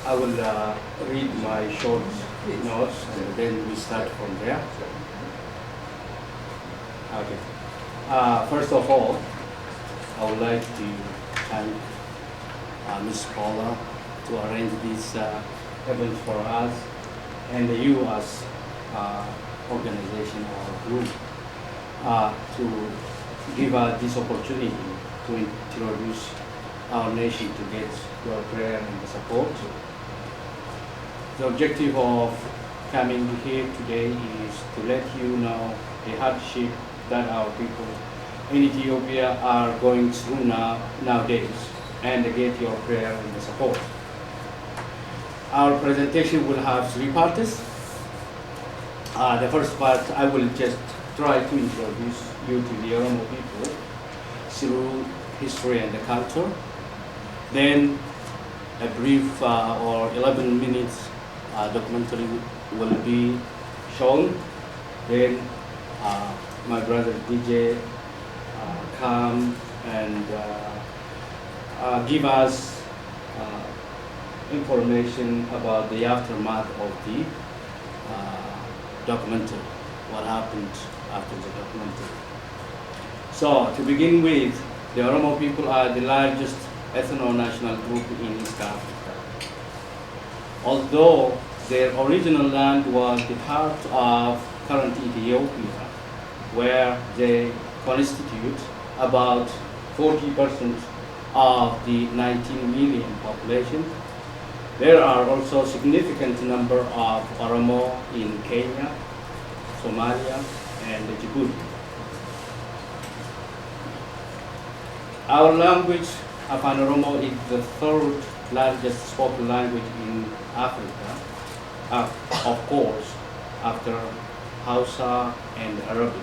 I will read my short notes, and then we start from there. Okay. First of all, I would like to thank Ms. Paula to arrange this event for us, and you as organization or group to give us this opportunity to introduce our nation to get your prayer and the support. The objective of coming here today is to let you know the hardship that our people in Ethiopia are going through nowadays, and get your prayer and the support. Our presentation will have three parts. The first part, I will just try to introduce you to the Oromo people through history and the culture. Then a brief or 11 minutes documentary will be shown. Then my brother DJ come and give us information about the aftermath of the documentary, what happened after the documentary. So to begin with, the Oromo people are the largest ethno-national group in East Africa. Although their original land was the heart of current Ethiopia, where they constitute about 40% of the 19 million population. There are also significant number of Oromo in Kenya, Somalia, and Djibouti. Our language, Afan Oromo, is the third largest spoken language in Africa, of course, after Hausa and Arabic.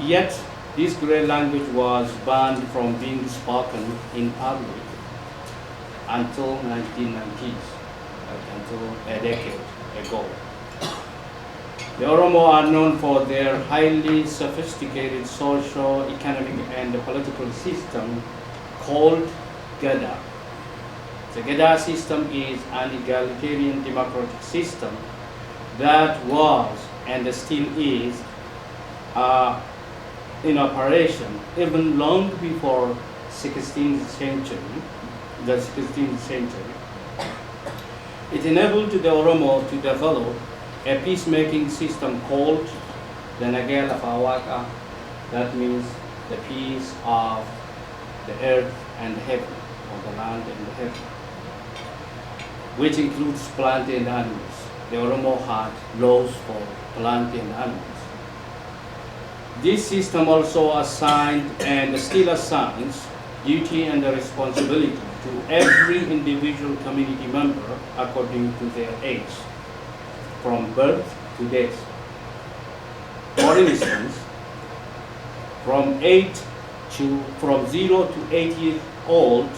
Yet, this great language was banned from being spoken in public until 1990s, until a decade ago. The Oromo are known for their highly sophisticated social, economic, and political system called Gada. The Gada system is an egalitarian democratic system that was and still is in operation even long before the 16th century. It enabled the Oromo to develop a peacemaking system called the Nagel of Awaka, that means the peace of the earth and heaven, or the land and the heaven, which includes plant and animals. The Oromo had laws for plant and animals. This system also assigned and still assigns duty and responsibility to every individual community member according to their age, from birth to death. For instance, from 0 to 8 years old,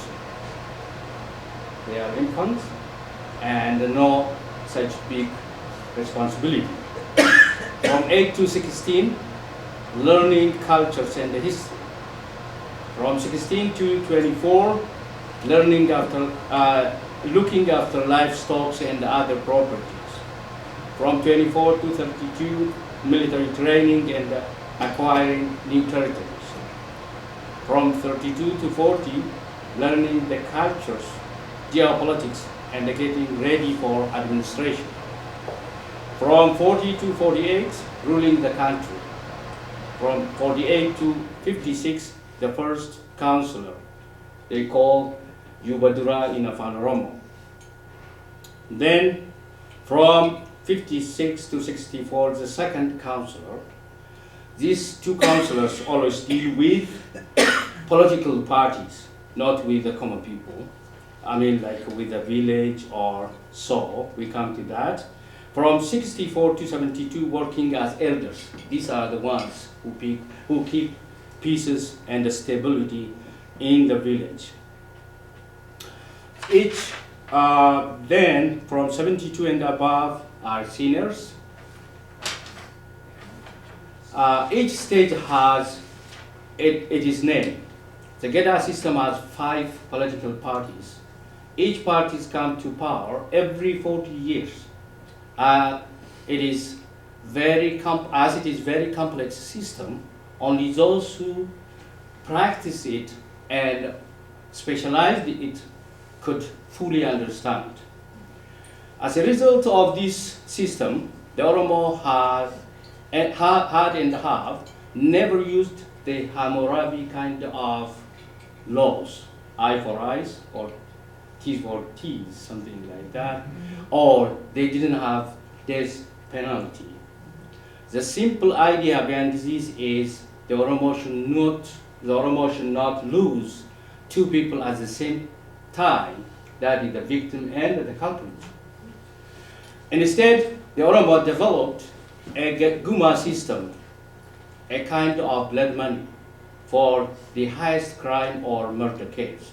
they are infants and no such big responsibility. From 8 to 16, learning cultures and history. From 16 to 24, looking after livestock and other properties. From 24 to 32, military training and acquiring new territories. From 32 to 40, learning the cultures, geopolitics, and getting ready for administration. From 40 to 48, ruling the country. From 48 to 56, the first counselor. They call Yubadura in Afan Oromo. Then, from 56 to 64, the second counselor. These two counselors always deal with political parties, not with the common people. I mean, like with the village or so. We come to that. From 64 to 72, working as elders. These are the ones who keep peace and stability in the village. Each, then, from 72 and above are seniors. Each stage has its name. The Geda system has 5 political parties each parties come to power every 40 years. Uh, it is as it is very complex system, only those who practice it and specialize in it could fully understand. As a result of this system, the Oromo had and have never used the Hammurabi kind of laws, eye for eyes or teeth for teeth, something like that, or they didn't have death penalty. The simple idea behind this is the Oromo should not lose two people at the same time, that is the victim and the culprit. Instead, the Oromo developed a Guma system, a kind of blood money for the highest crime or murder case.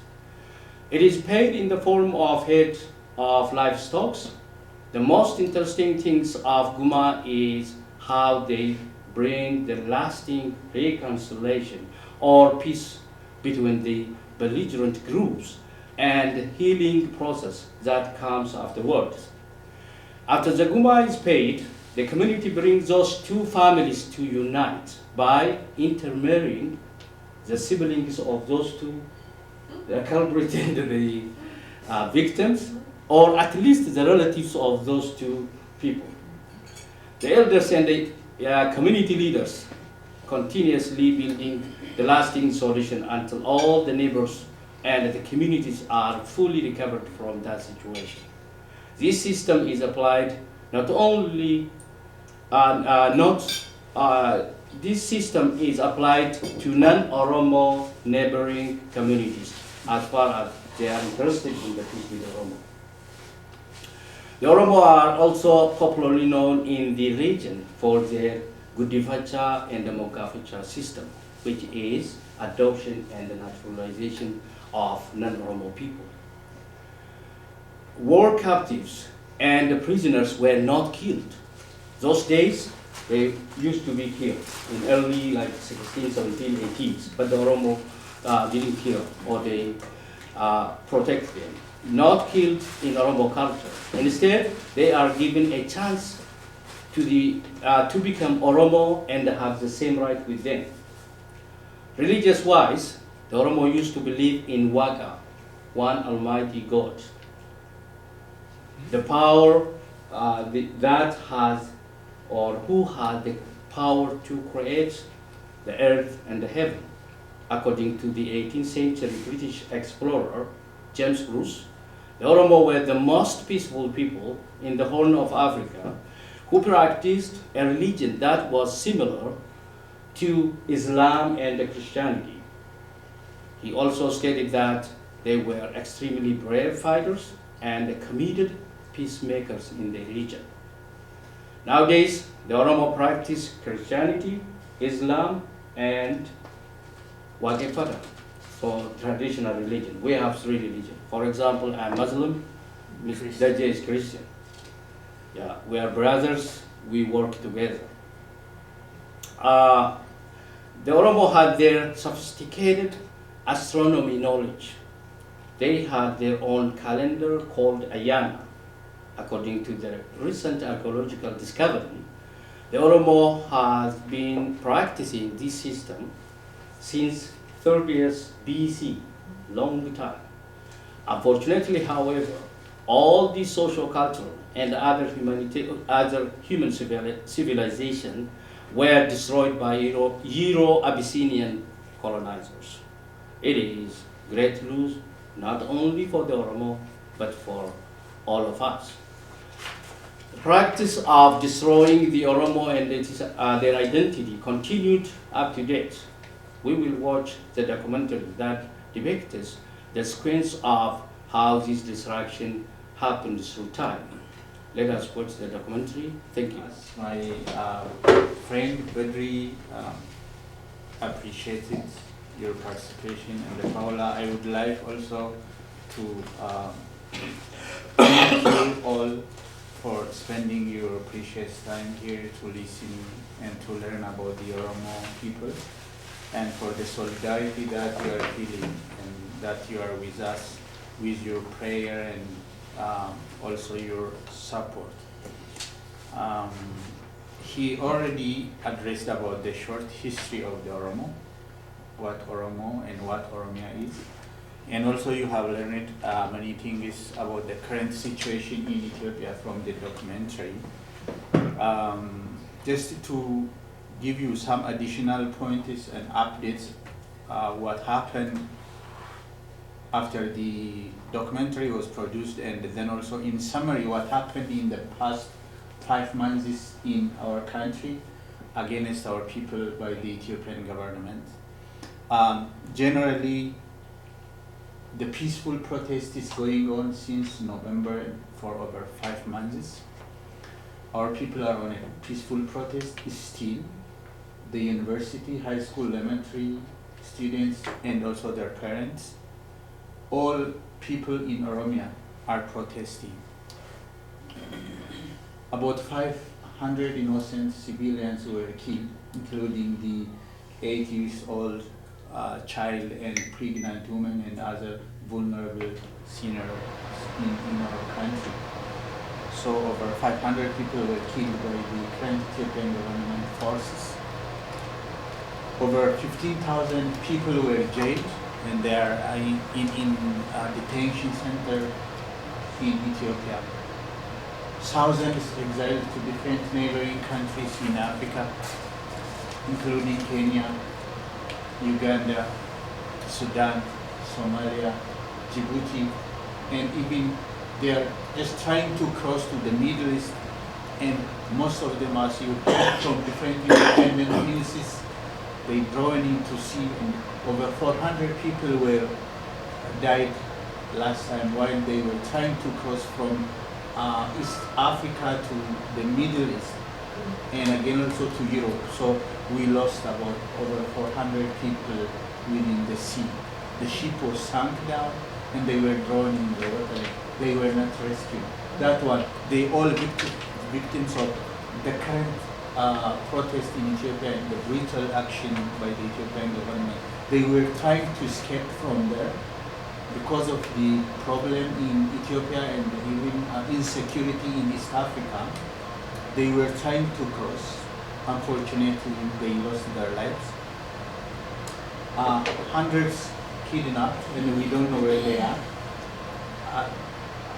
It is paid in the form of head of livestock. The most interesting things of Guma is how they bring the lasting reconciliation or peace between the belligerent groups and the healing process that comes afterwards. After the Guma is paid, the community brings those two families to unite by intermarrying the siblings of those two, the culprit and the victims, or at least the relatives of those two people. The elders and the community leaders continuously building the lasting solution until all the neighbors and the communities are fully recovered from that situation. This system is applied not only this system is applied to non-Oromo neighboring communities as far as they are interested in the peace with Oromo. The Oromo are also popularly known in the region for their Gudivacha and the Mogafacha system, which is adoption and the naturalization of non-Oromo people. War captives and the prisoners were not killed. Those days, they used to be killed in early 16, 17, 18s, but the Oromo didn't kill or they protect them. Not killed in Oromo culture. Instead, they are given a chance to become Oromo and have the same right with them. Religious-wise, the Oromo used to believe in Waga, one Almighty God. The power that has or who had the power to create the earth and the heaven. According to the 18th century British explorer James Bruce, the Oromo were the most peaceful people in the Horn of Africa who practiced a religion that was similar to Islam and Christianity. He also stated that they were extremely brave fighters and committed peacemakers in the region. Nowadays, the Oromo practice Christianity, Islam, and Wagefada for traditional religion. We have three religions. For example, I'm Muslim, Mr. Bedri is Christian. Yeah, we are brothers, we work together. The Oromo had their sophisticated astronomy knowledge. They had their own calendar called Ayana. According to the recent archaeological discovery, the Oromo has been practicing this system since 30th BC, long time. Unfortunately, however, all the social, cultural, and other human civilization were destroyed by Euro-Abyssinian colonizers. It is great loss not only for the Oromo, but for all of us. The practice of destroying the Oromo and their identity continued up to date. We will watch the documentary that depicts the sequence of how this destruction happened through time. Let us watch the documentary. Thank you. As my friend Bedri appreciated your participation in the Paula, I would like also to thank you all for spending your precious time here to listen and to learn about the Oromo people, and for the solidarity that you are feeling and that you are with us with your prayer and also your support. He already addressed about the short history of the Oromo, what Oromo and what Oromia is. And also you have learned many things about the current situation in Ethiopia from the documentary. Just to give you some additional points and updates, what happened after the documentary was produced, and then also in summary what happened in the past 5 months in our country against our people by the Ethiopian government. Generally, the peaceful protest is going on since November for over 5 months. Our people are on a peaceful protest still. The university, high school, elementary students, and also their parents, all people in Oromia are protesting. About 500 innocent civilians were killed, including the 8-year-old child and pregnant woman and other vulnerable seniors in our country. So over 500 people were killed by the current Ethiopian government forces. Over 15,000 people were jailed, and they are in detention center in Ethiopia. Thousands exiled to different neighboring countries in Africa, including Kenya, Uganda, Sudan, Somalia, Djibouti, and even they are just trying to cross to the Middle East, and most of them are from different independent communities. They drawn into sea, and over 400 people were died last time while they were trying to cross from East Africa to the Middle East, and again also to Europe. So we lost about over 400 people within the sea. The ship was sunk down and they were drawn in the water. They were not rescued. That one, they all victims of the current protest in Ethiopia and the brutal action by the Ethiopian government. They were trying to escape from there because of the problem in Ethiopia and even insecurity in East Africa. They were trying to cross. Unfortunately, they lost their lives. Hundreds kidnapped, and we don't know where they are.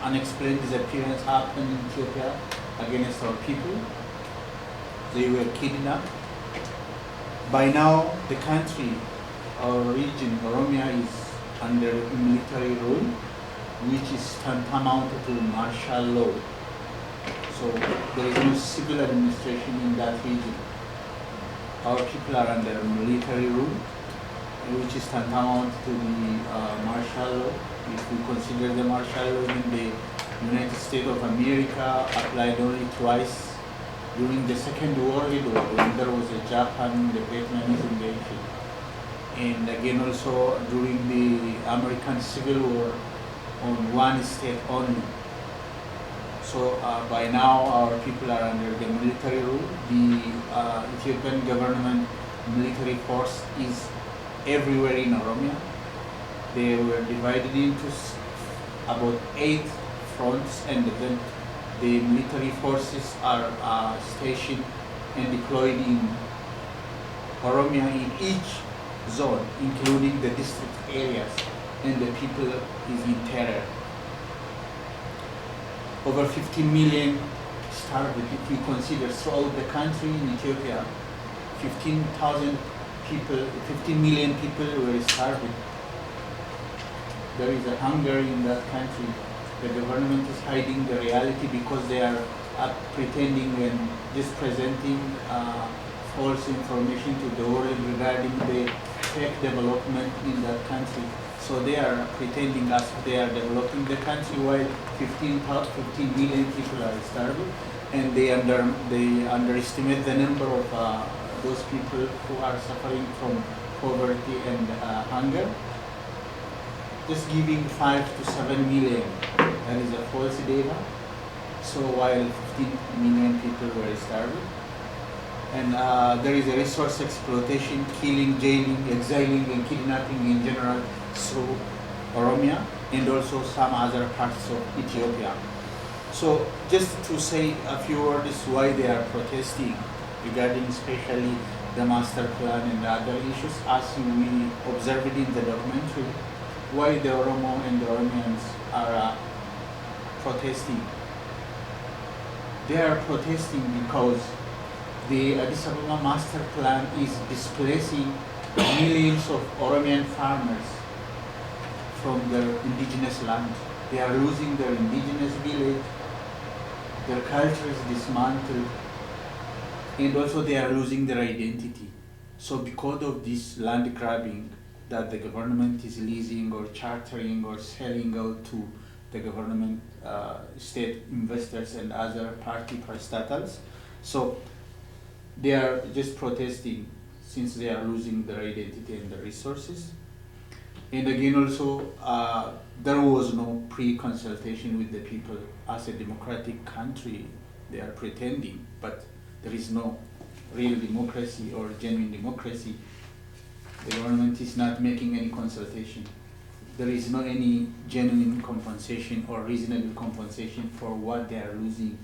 Unexplained disappearance happened in Ethiopia against our people. They were kidnapped. By now, the country, our region, Oromia, is under military rule, which is tantamount to martial law. So there is no civil administration in that region. Our people are under military rule, which is tantamount to the martial law. If we consider the martial law in the United States of America applied only twice during the Second World War, when there was a Japan, the Vietnamese invasion, and again also during the American Civil War on one state only. So by now our people are under the military rule. The Ethiopian government military force is everywhere in Oromia. They were divided into about 8 fronts, and then the military forces are stationed and deployed in Oromia in each zone, including the district areas, and the people is in terror. Over 15 million starved. If we consider throughout the country in Ethiopia, 15 million people were starved. There is a hunger in that country. The government is hiding the reality because they are pretending and just presenting false information to the world regarding the tech development in that country. So they are pretending as they are developing the country while 15 million people are starving, and they underestimate the number of those people who are suffering from poverty and hunger. Just giving 5 to 7 million, that is a false data. So while 15 million people were starving, and there is a resource exploitation, killing, jailing, exiling, and kidnapping in general through Oromia. and also some other parts of Ethiopia. So just to say a few words why they are protesting regarding especially the master plan and other issues, as we observed in the documentary, why the Oromo and the Oromians are protesting. They are protesting because the Addis Ababa master plan is displacing millions of Oromian farmers from their indigenous land. They are losing their indigenous village, their culture is dismantled, and also they are losing their identity. So because of this land grabbing that the government is leasing or chartering or selling out to the government, state investors and other party parastatals, so they are just protesting since they are losing their identity and their resources. And again also, there was no pre-consultation with the people. As a democratic country, they are pretending, but there is no real democracy or genuine democracy. The government is not making any consultation. There is no any genuine compensation or reasonable compensation for what they are losing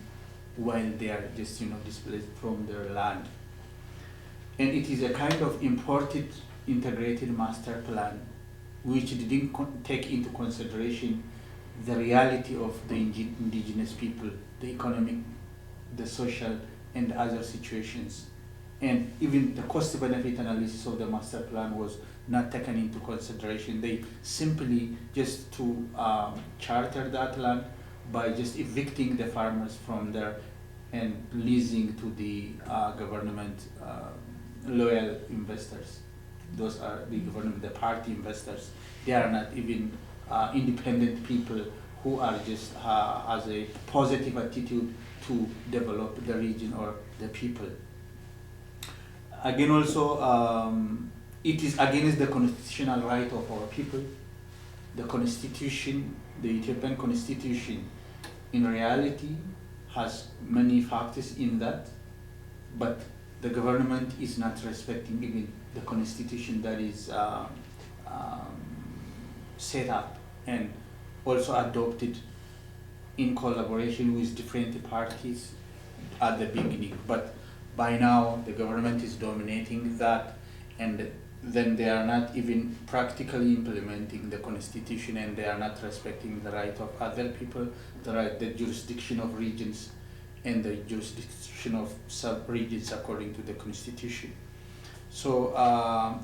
while they are just displaced from their land. And it is a kind of imported integrated master plan which didn't take into consideration the reality of the indigenous people, the economic, the social, and other situations. And even the cost-benefit analysis of the master plan was not taken into consideration. They simply just to charter that land by just evicting the farmers from there and leasing to the government loyal investors. Those are the government, the party investors. They are not even independent people who are just has a positive attitude to develop the region or the people. Again also, it is against the constitutional right of our people. The constitution, the Ethiopian constitution, in reality has many factors in that, but the government is not respecting even the constitution that is set up and also adopted in collaboration with different parties at the beginning. But by now the government is dominating that, and then they are not even practically implementing the constitution, and they are not respecting the right of other people, the jurisdiction of regions and the jurisdiction of sub-regions according to the constitution. So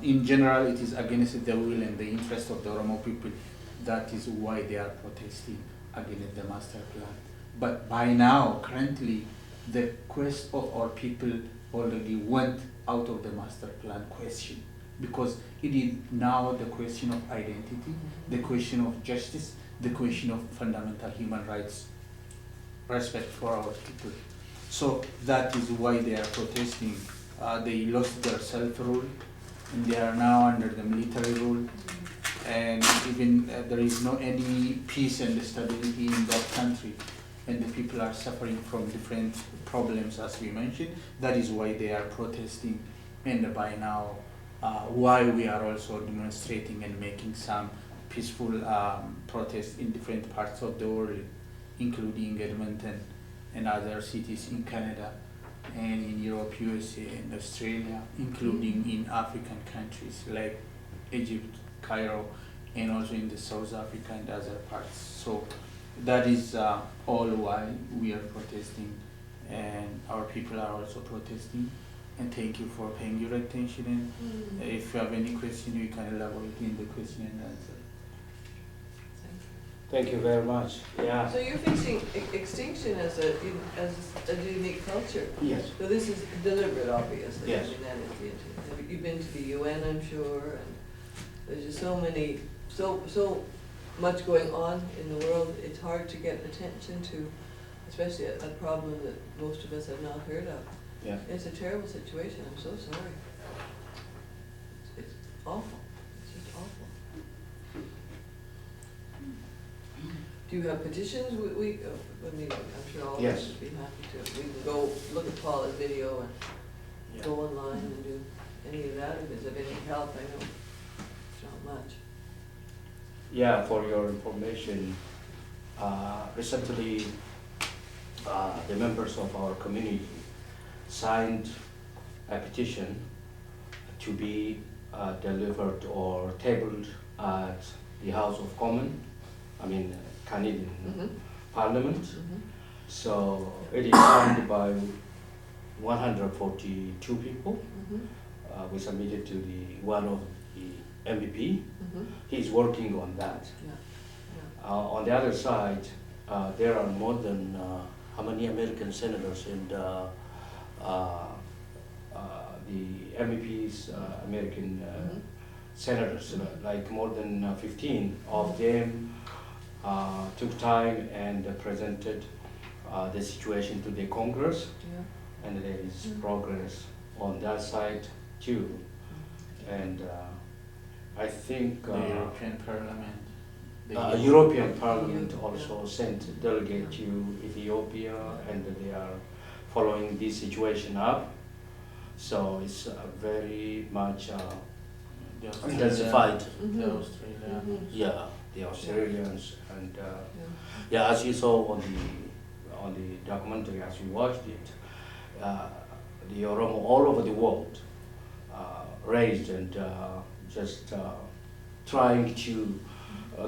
in general, it is against the will and the interest of the Oromo people. That is why they are protesting against the master plan. But by now, currently, the quest of our people already went out of the master plan question, because it is now the question of identity, the question of justice, the question of fundamental human rights, respect for our people. So that is why they are protesting. They lost their self-rule, and they are now under the military rule, and even there is no any peace and stability in that country, and the people are suffering from different problems, as we mentioned. That is why they are protesting, and by now why we are also demonstrating and making some peaceful protests in different parts of the world, including Edmonton and other cities in Canada and in Europe, USA, and Australia, including in African countries like Egypt, Cairo, and also in the South Africa and other parts. So that is all why we are protesting, and our people are also protesting. And thank you for paying your attention. And if you have any question, you can elaborate in the question and answer. Thank you very much. Yeah. So you're facing extinction as a unique culture. Yes. So this is deliberate, obviously. Yes. I mean, that is the intent. You've been to the UN, I'm sure, and there's just so much going on in the world. It's hard to get attention to, especially a problem that most of us have not heard of. Yeah. It's a terrible situation. I'm so sorry. It's awful. It's just awful. Do you have petitions? I mean, I'm sure all of Yes. us would be happy to. We can go look at Paula's video and Yeah. go online and do any of that if it's of any help. I know it's not much. Yeah, for your information, recently the members of our community signed a petition to be delivered or tabled at the House of Commons, Canadian Mhm. Parliament. Mhm. So it is signed by 142 people. Mhm. We submitted to one of the MVP. Mhm. He's working on that. Yeah. On the other side, there are more than how many American senators and the MEPs, American Mhm. senators, like more than 15 of them took time and presented the situation to the Congress, Yeah. and there is Mm. progress on that side too. And I think The European Parliament. the European Parliament Yeah. also sent a delegate to Ethiopia, and they are following this situation up. So it's very much the Australia- intensified. Mhm. The Australia. Mhm. Yeah, the Australians and Yeah. yeah, as you saw on the documentary, as you watched it, the Oromo all over the world raised and just trying to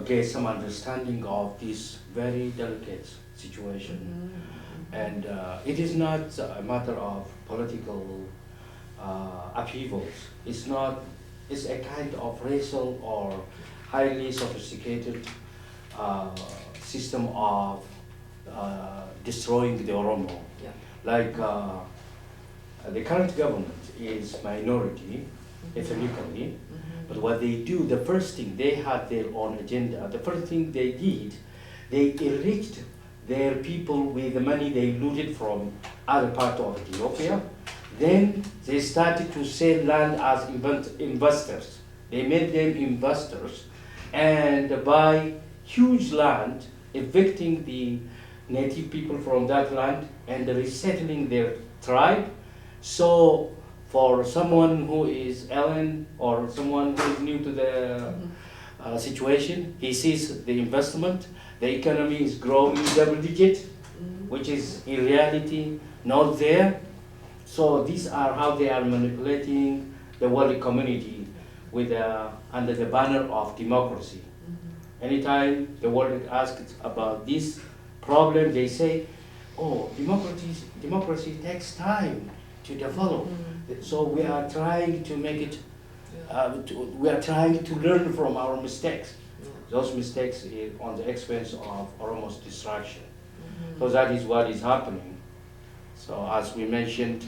get some understanding of this very delicate situation. Mhm. And it is not a matter of political upheavals. It's not. It's a kind of racial or highly sophisticated system of destroying the Oromo. Yeah. Like the current government is minority ethnically, Mhm. but what they do, the first thing, they had their own agenda. The first thing they did, they enriched their people with the money they looted from other parts of Ethiopia. Then they started to sell land as investors. They made them investors and buy huge land, evicting the native people from that land and resettling their tribe. So for someone who is alien or someone who is new to the situation, he sees the investment, the economy is growing double digit, Mhm. which is in reality not there. So these are how they are manipulating the world community with under the banner of democracy. Mhm. Anytime the world asks about this problem, they say, "Oh, democracy takes time to develop. Mhm. So we are trying to make it. Yeah. We are trying to learn from our mistakes. Yeah. Those mistakes is on the expense of Oromo's destruction. Mhm. So that is what is happening. So as we mentioned,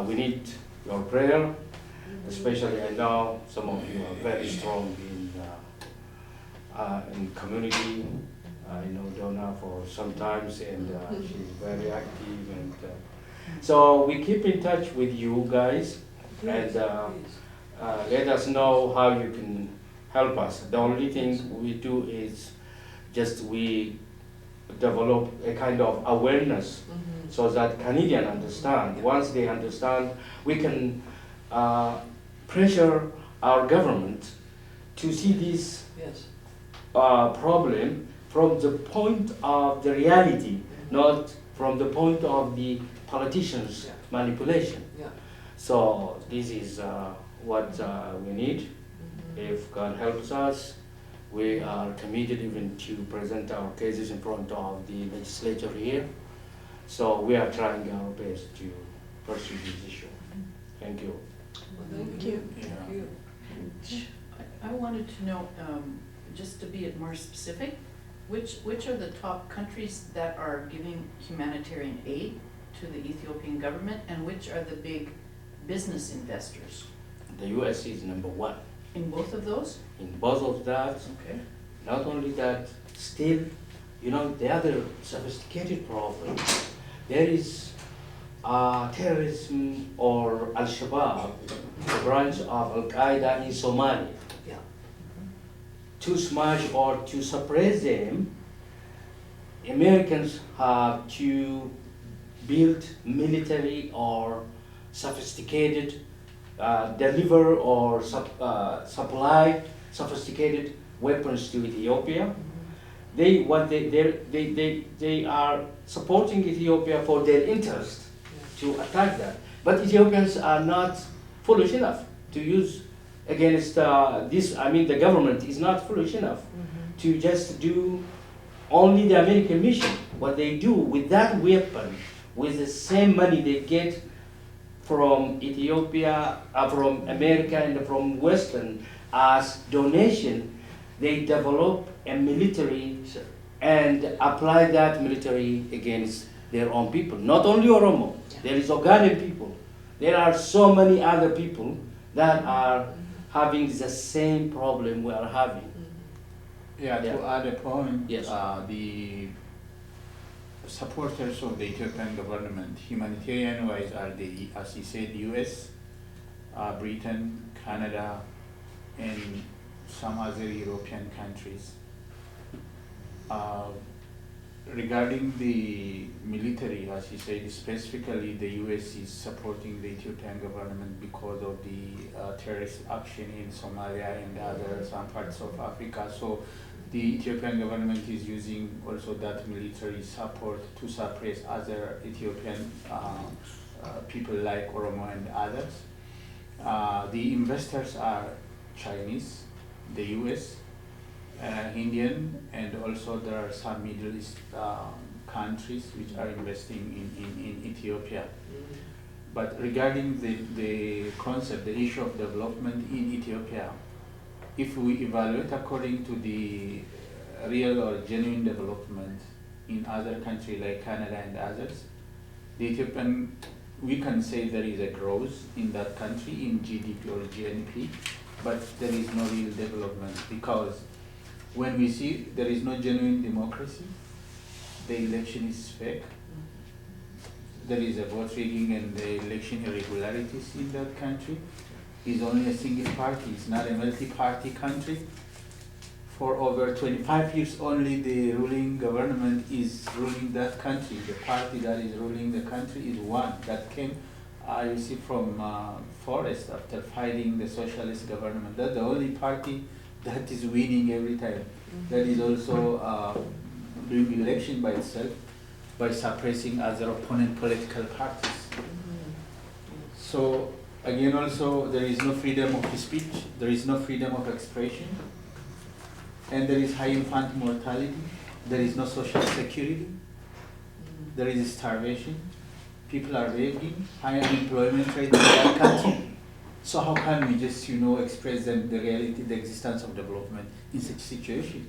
we need your prayer, Mhm. especially I know some of you are very strong in community. I know Donna for some times, and she's very active. And so we keep in touch with you guys, Please, and please. let us know how you can help us. The only thing we do is just we develop a kind of awareness Mhm. so that Canadians understand. Once they understand, we can pressure our government to see this Yes. problem from the point of the reality, not from the point of the politicians' Yeah. manipulation. Yeah. So this is what we need. Mhm. If God helps us, we are committed even to present our cases in front of the legislature here. So we are trying our best to pursue this issue. Thank you. Well, thank you. you. Yeah. Thank you. I wanted to know, just to be more specific, which are the top countries that are giving humanitarian aid to the Ethiopian government, and which are the big business investors? The US is number one. In both of those? In both of that, Okay. not only that, still, the other sophisticated problem, there is terrorism or Al-Shabaab, the branch of Al-Qaeda in Somalia. Yeah. To smash or to suppress them, Americans have to build military or sophisticated, deliver or supply sophisticated weapons to Ethiopia. They are supporting Ethiopia for their interest to attack that. But Ethiopians are not foolish enough to use against this. I mean, the government is not foolish enough to just do only the American mission. What they do with that weapon, with the same money they get from Ethiopia, from America, and from Western as donation, they develop a military and apply that military against their own people. Not only Oromo, there is Ugandan people. There are so many other people that are having the same problem we are having. Yeah, to add a point, Yes. The supporters of the Ethiopian government, humanitarian-wise, are the, as you said, US, Britain, Canada, and some other European countries. Regarding the military, as you said, specifically the US is supporting the Ethiopian government because of the terrorist action in Somalia and some parts of Africa. So the Ethiopian government is using also that military support to suppress other Ethiopian people like Oromo and others. The investors are Chinese, the US, Indian, and also there are some Middle East countries which are investing in Ethiopia. But regarding the concept, the issue of development in Ethiopia, if we evaluate according to the real or genuine development in other countries like Canada and others, the Ethiopian, we can say there is a growth in that country in GDP or GNP, but there is no real development because when we see there is no genuine democracy, the election is fake, there is a vote rigging and the election irregularities in that country, is only a single party, it's not a multi-party country. For over 25 years only the ruling government is ruling that country. The party that is ruling the country is one that came, you see, from forest after fighting the socialist government. That's the only party that is winning every time. That is also doing election by itself by suppressing other opponent political parties. So again, also there is no freedom of speech, there is no freedom of expression, and there is high infant mortality, there is no social security, there is starvation, people are begging, high unemployment rate in that country. So how can we just, express them the reality, the existence of development in such situation?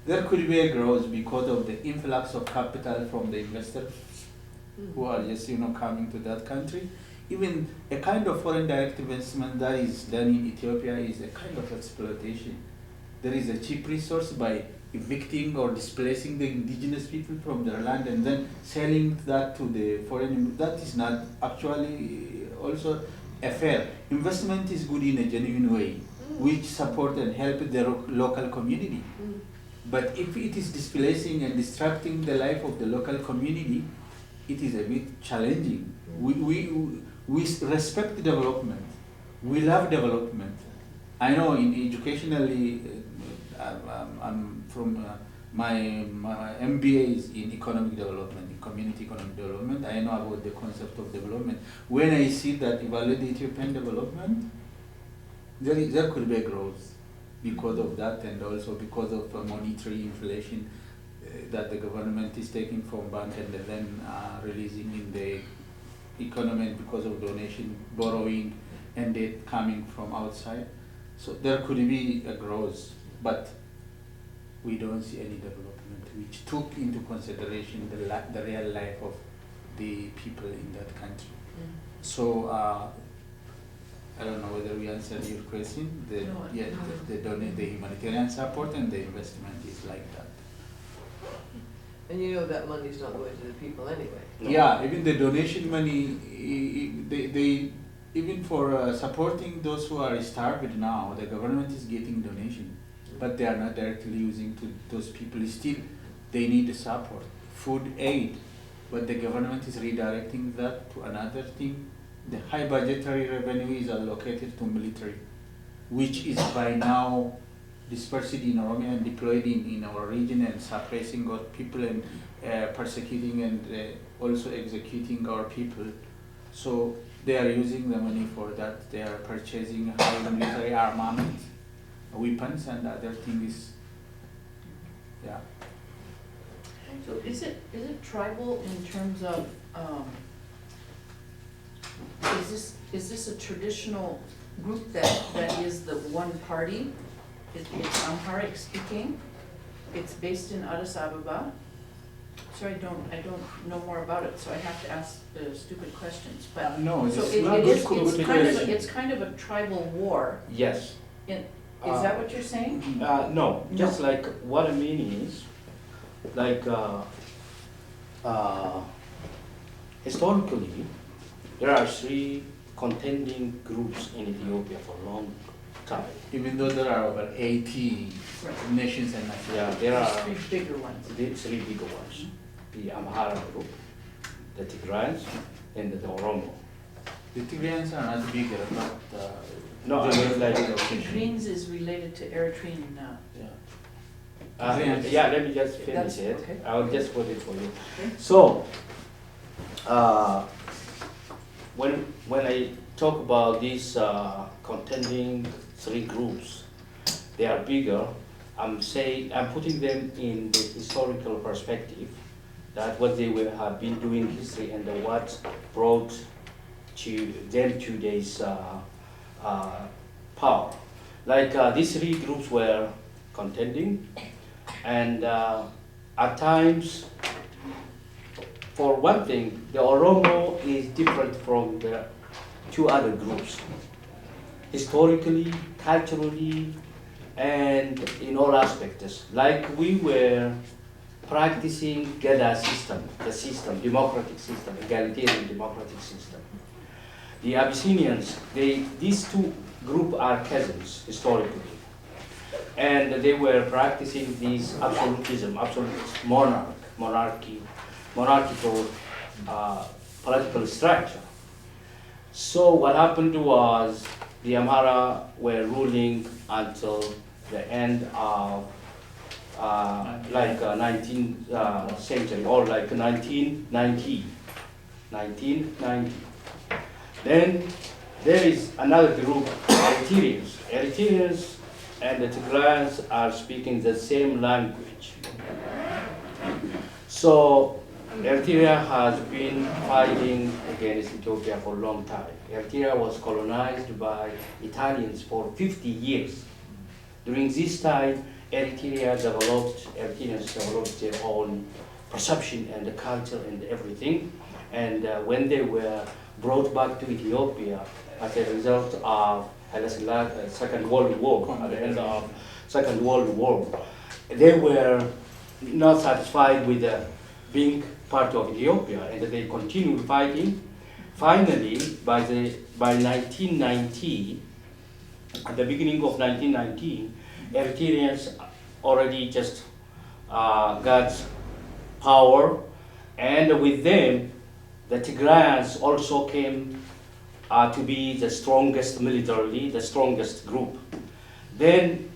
There could be a growth because of the influx of capital from the investors who are just, coming to that country. Even a kind of foreign direct investment that is done in Ethiopia is a kind of exploitation. There is a cheap resource by evicting or displacing the indigenous people from their land and then selling that to the foreign. That is not actually also a fair. Investment is good in a genuine way, which support and help the local community. But if it is displacing and disrupting the life of the local community, it is a bit challenging. We respect development. We love development. I know educationally, I'm from my MBA is in economic development, in community economic development. I know about the concept of development. When I see that evaluate the Ethiopian development, there could be a growth because of that, and also because of monetary inflation that the government is taking from bank and then releasing in the economy because of donation, borrowing, and debt coming from outside. So there could be a growth, but we don't see any development which took into consideration the real life of the people in that country. So I don't know whether we answered your question. The humanitarian support and the investment is like that. And that money's not going to the people anyway. Yeah, even the donation money, they even for supporting those who are starved now, the government is getting donation, but they are not directly using to those people. Still, they need the support, food aid, but the government is redirecting that to another thing. The high budgetary revenue is allocated to military, which is by now dispersed in Oromo and deployed in our region and suppressing our people and persecuting and also executing our people. So they are using the money for that. They are purchasing high military armament, weapons, and other things. Yeah. So is it tribal in terms of, is this a traditional group that is the one party? It's Amharic speaking, it's based in Addis Ababa. So I don't know more about it, so I have to ask the stupid questions, but. No, So it's it not is, good it's kind of a tribal war. Yes. Is that what you're saying? No, just like what I mean is, like historically, there are three contending groups in Ethiopia for a long time. Even though there are over 80 Right. nations and nations. Yeah, there There's are three bigger ones. the three bigger ones: the Amhara group, the Tigrayans, and the Oromo. The Tigrayans are not bigger, but No, I mean like Greens is related to Eritrean, yeah. Let me just finish That's- it. okay. I'll just put it for you. Okay. So, when I talk about these contending three groups, they are bigger. I'm putting them in the historical perspective, that what they have been doing in history and what brought to them to this power. Like these three groups were contending, and at times, for one thing, the Oromo is different from the two other groups, historically, culturally, and in all aspects. Like we were practicing Gada system, the system, democratic system, egalitarian democratic system. The Abyssinians, these two groups are cousins historically, and they were practicing this absolutism, absolute monarchical political structure. So what happened was the Amhara were ruling until the end of 19th century, or like 1990. Then there is another group, Eritreans. Eritreans and the Tigrayans are speaking the same language. So Eritrea has been fighting against Ethiopia for a long time. Eritrea was colonized by Italians for 50 years. During this time, Eritreans developed their own perception and the culture and everything. And when they were brought back to Ethiopia as a result of Second World War, at the end of Second World War, they were not satisfied with being part of Ethiopia, and they continued fighting. Finally, by 1990, at the beginning of 1990, Eritreans already just got power, and with them, the Tigrayans also came to be the strongest militarily, the strongest group. Then,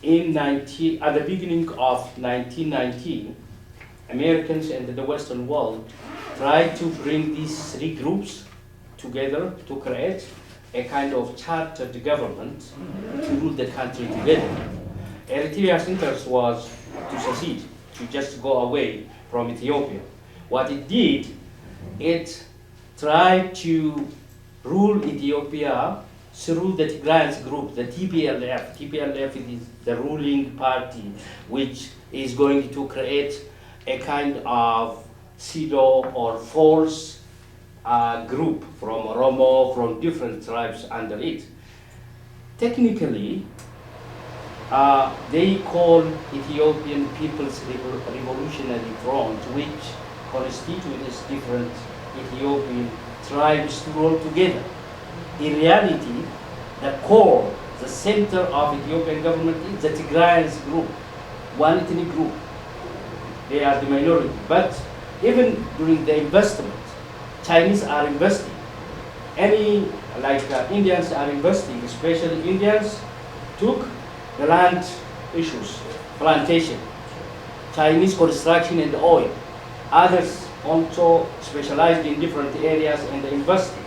at the beginning of 1990, Americans and the Western world tried to bring these three groups together to create a kind of chartered government to rule the country together. Eritrea's interest was to secede, to just go away from Ethiopia. What it did, it tried to rule Ethiopia through the Tigrayans group, the TPLF. TPLF is the ruling party, which is going to create a kind of pseudo or false group from Oromo, from different tribes under it. Technically, they call Ethiopian People's Revolutionary Front, which constitutes different Ethiopian tribes to roll together. In reality, the core, the center of Ethiopian government is the Tigrayans group, one ethnic group. They are the minority. But even during the investment, Chinese are investing. Indians are investing, especially Indians took the land issues, plantation, Chinese construction and oil. Others also specialized in different areas and invested.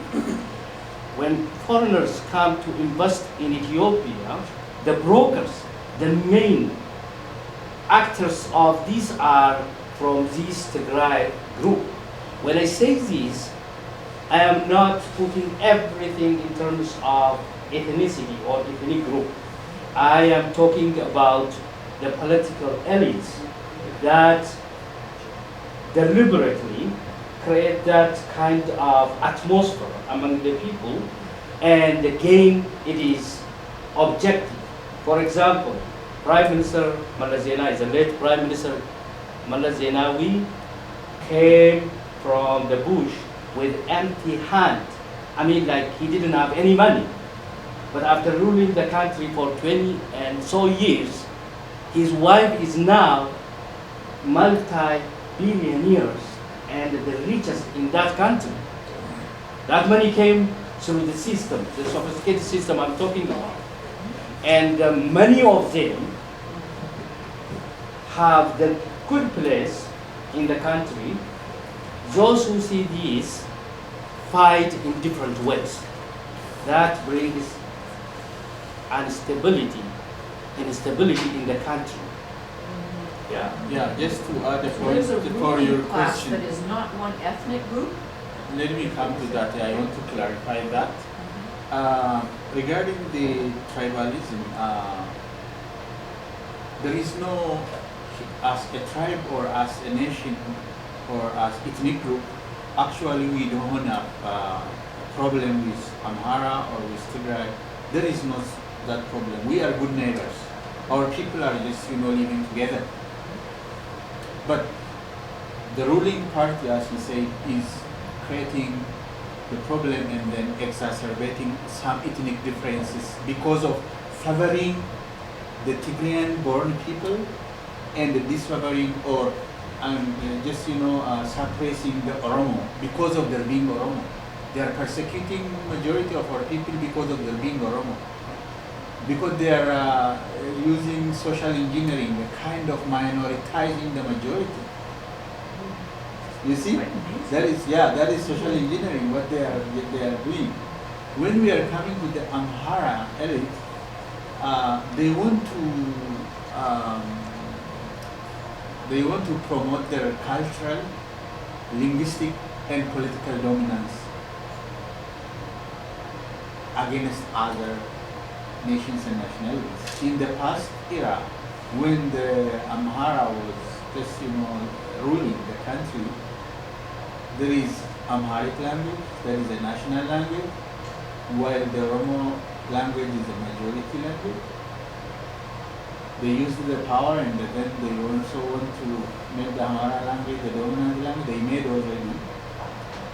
When foreigners come to invest in Ethiopia, the brokers, the main actors of these are from this Tigray group. When I say this, I am not putting everything in terms of ethnicity or ethnic group. I am talking about the political elites that deliberately create that kind of atmosphere among the people, and again it is objective. For example, Prime Minister Zenawi, the late Prime Minister Zenawi, came from the bush with empty hand. I mean, like he didn't have any money. But after ruling the country for 20 and so years, his wife is now multi-billionaires and the richest in that country. That money came through the system, the sophisticated system I'm talking about. And many of them have the good place in the country. Those who see this fight in different ways. That brings instability in the country. Yeah. Yeah, just to add a point There's a for your ruling class question. that is not one ethnic group? Let me come to that. I want to clarify that. Regarding the tribalism, there is no, as a tribe or as a nation or as ethnic group, actually we don't have a problem with Amhara or with Tigray. There is not that problem. We are good neighbors. Our people are just, living together. But the ruling party, as you say, is creating the problem and then exacerbating some ethnic differences because of favoring the Tigrayan-born people and disfavoring or suppressing the Oromo because of their being Oromo. They are persecuting majority of our people because of their being Oromo. Because they are using social engineering, a kind of minoritizing the majority. You see, that is social engineering what they are doing. When we are coming to the Amhara elite, they want to promote their cultural, linguistic, and political dominance against other nations and nationalities. In the past era, when the Amhara was just ruling the country, there is Amharic language, there is a national language, while the Oromo language is a majority language. They used the power and then they also want to make the Amhara language the dominant language. They made already.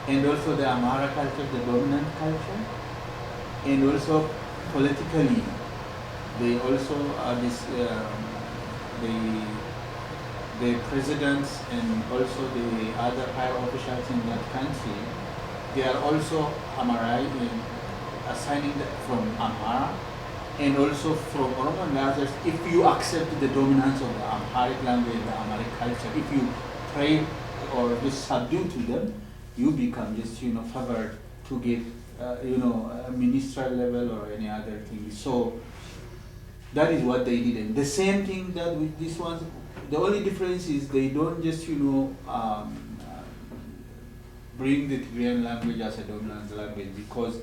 And also the Amhara culture, the dominant culture. And also politically, they also are the presidents and also the other higher officials in that country, they are also Amhara, assigning from Amhara and also from Oromo and others. If you accept the dominance of the Amharic language, the Amharic culture, if you pray or just subdue to them, you become just favored to get a ministerial level or any other thing. So that is what they did. And the same thing that with this one, the only difference is they don't just bring the Tigrayan language as a dominant language, because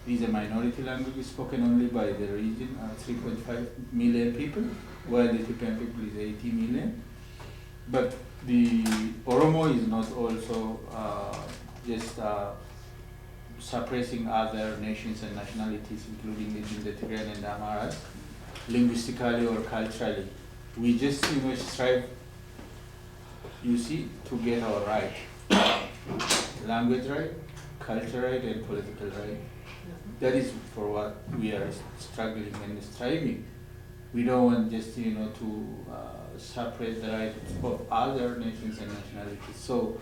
it is a minority language spoken only by the region, 3.5 million people, while the Ethiopian people is 80 million. But the Oromo is not also just suppressing other nations and nationalities, including the Tigrayan and Amharas, linguistically or culturally. We just strive, to get our right. Language right, culture right, and political right. That is for what we are struggling and striving. We don't want just to suppress the rights of other nations and nationalities. So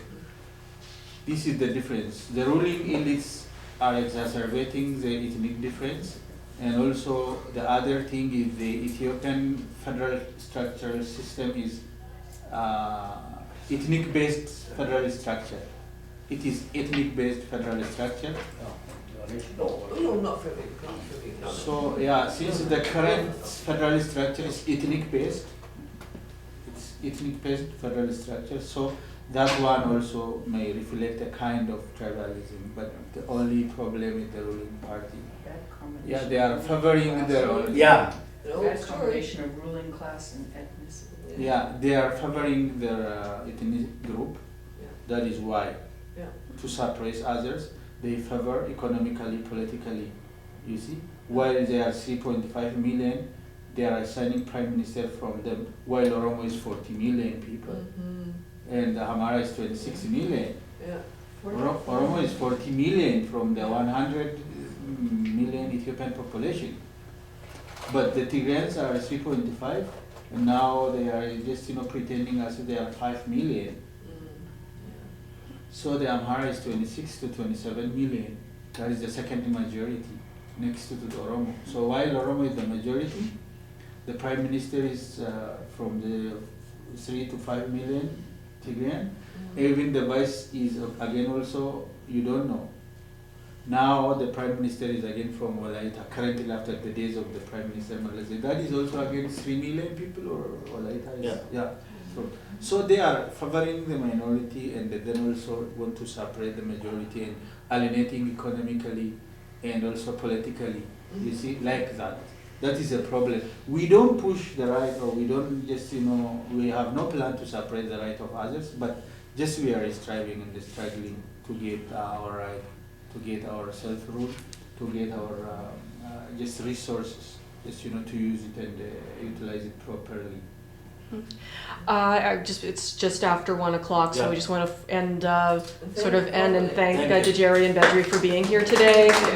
this is the difference. The ruling elites are exacerbating the ethnic difference And also the other thing is the Ethiopian federal structural system is ethnic-based federal structure. It is ethnic-based federal structure. No, not for me, no. So yeah, since the current federal structure is ethnic-based, it's ethnic-based federal structure. So that one also may reflect a kind of tribalism, but the only problem is the ruling party. Bad combination. Yeah, they are favoring their own. Yeah. No, Bad sorry. combination of ruling class and ethnicity. Yeah, they are favoring their ethnic group. Yeah. That is why, Yeah. to suppress others, they favor economically, politically. You see, while they are 3.5 million, they are assigning prime minister from them. While Oromo is 40 million people, and Hamara is 26 million. Yeah. Oromo is 40 million from the 100 million Ethiopian population. But the Tigrayans are 3.5, and now they are just pretending as if they are 5 million. So the Amhara is 26 to 27 million. That is the second majority next to the Oromo. So while Oromo is the majority, the prime minister is from the 3 to 5 million Tigrayan. Even the vice is again also, you don't know. Now the prime minister is again from Walaita, currently after the days of the prime minister Malaysia. That is also again 3 million people, or Walaita is, yeah. So they are favoring the minority, and they then also want to separate the majority and alienating economically and also politically. You see, like that. That is a problem. We don't push the right, or we don't just, we have no plan to separate the right of others, but just we are striving and struggling to get our right, to get our self-rule, to get our just resources, just, to use it and utilize it properly. It's just after 1 o'clock, so Yeah. we just want to end, And sort of thank end you. and thank Thank you. Jerry and Bedri for being here today.